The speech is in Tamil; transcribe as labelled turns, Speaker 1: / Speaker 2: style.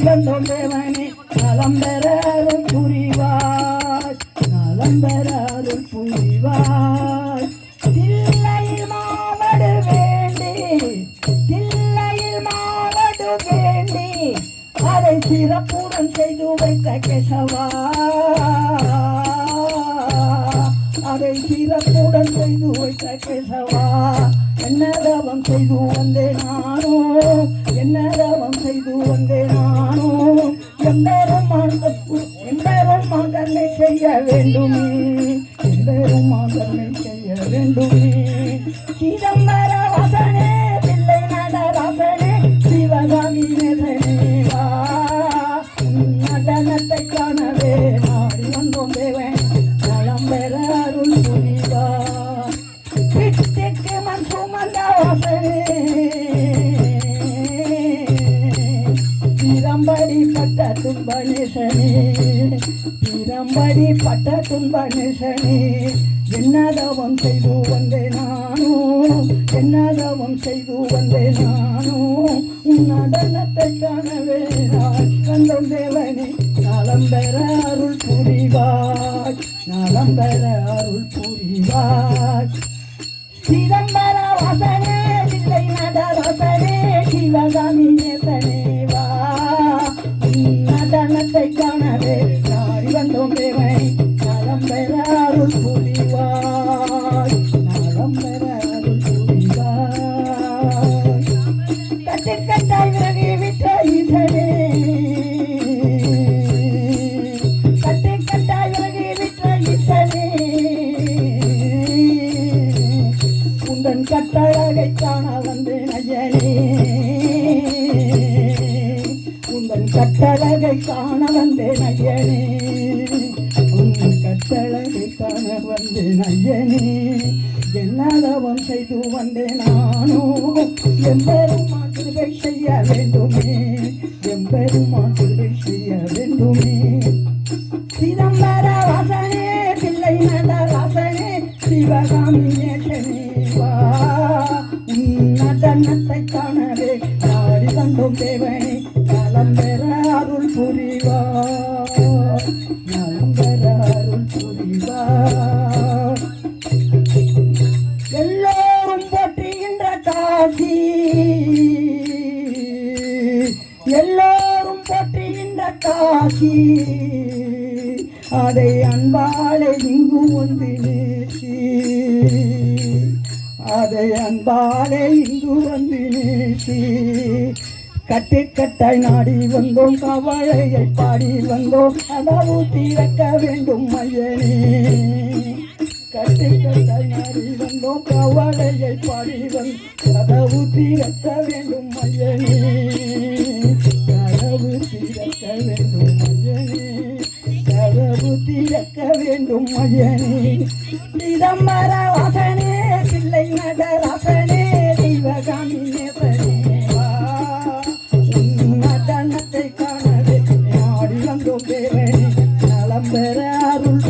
Speaker 1: வந்தோம் தேவனே நலம் பெற அருள் புரிவாய் நலம் பெற அருள் புரிவாய் தில்லையில் மாவடு வேண்டி தில்லையில் மாவடு வேண்டி அதை சிறப்புடன் செய்து வைத்த கேசவா அதை சிறப்புடன் செய்து வைத்த கேசவா என்ன தவம் செய்து வந்தே நானோ என்ன தவம் செய்து வந்தே நானோ எம்பெரும் மகனை செய்ய வேண்டுமே எம்பெரும் மகனை செய்ய வேண்டுமே சிதம்பர வாசனே பிள்ளை நடராசனே சிவகாமி நேசனேவா நடனத்தை காணவே நாடி வந்தோம் தேவன் நலம் பெற அருள் புரிவா பிட்டுக்கு மண் சுமந்த வாசனே பிரம்படி பட்ட துன்ப நேசனே பிரம்படி பட்ட துன்ப நேசனே என்ன தவம் செய்து வந்தே நானோ என்ன தவம் செய்து வந்தே நானோ உன் நடனத்தை காணவே நான் வந்தோம் தேவனே நலம் பெற அருள் புரிவாய் நலம் பெற அருள் புரிவாய் சிதம்பர வாசனே தில்லை நடராசனே சிவகாமி நேசனேவா நடனத்தை காணவே நாடி வந்தோம் தேவனை நலம் பெற அருள் புரிவாய் நலம் பெற அருள் புரிவாய் கட்டுக்கட்டாய் விலகி விட்ட ஈசனே கட்டுக்கட்டாய் விலகி விட்ட ஈசனே உந்தன் கட்டழகை காண வந்தேன் ஐயனே உந்தன் கட்டழகை காண வந்தேன் ஐயனே உன் கட்டழகை காண வந்தேன் ஐயனே என்ன தவம் செய்து வந்தேன் நானோ எம்பெரும் கிருபை செய்ய வேண்டுமே எம்பெரும் கிருபை செய்ய வேண்டுமே சிதம்பர வாசனே பிள்ளை நடராசனே சிவகாமி நேசனேவா நடனத்தை காணவே நாடி வந்தோம் தேவனே நலம் பெற அருள் புரிவாய் நலம் பெற அருள் புரிவாய் எல்லோரும் போற்றுகின்ற காசி எல்லோரும் போற்றுகின்ற காசி அதை அன்பாலே இங்கு வந்து நேசி அதை அன்பாலே இங்கு வந்து நேசி கட்டுக்கட்டாய் நாடி வந்தோம் கவலையை பாடி வந்தோம் அதாவது தீரக்க வேண்டும் ஐயனே கட்டுக்கட்டாய் நாடி வந்தோம் கவலையை பாடி வந்தோம் கதவு தீரக்க வேண்டும் ஐயனே கதவு தீரக்க வேண்டும் ஐயனே கதவு தீரக்க வேண்டும் ஐயனே சிதம்பர வாசனே பிள்ளை நடராசனே சிவகாமி நேசனேவா நடனத்தை காணவே நாடி வந்தோம் தேவனே நலம் பெற அருள்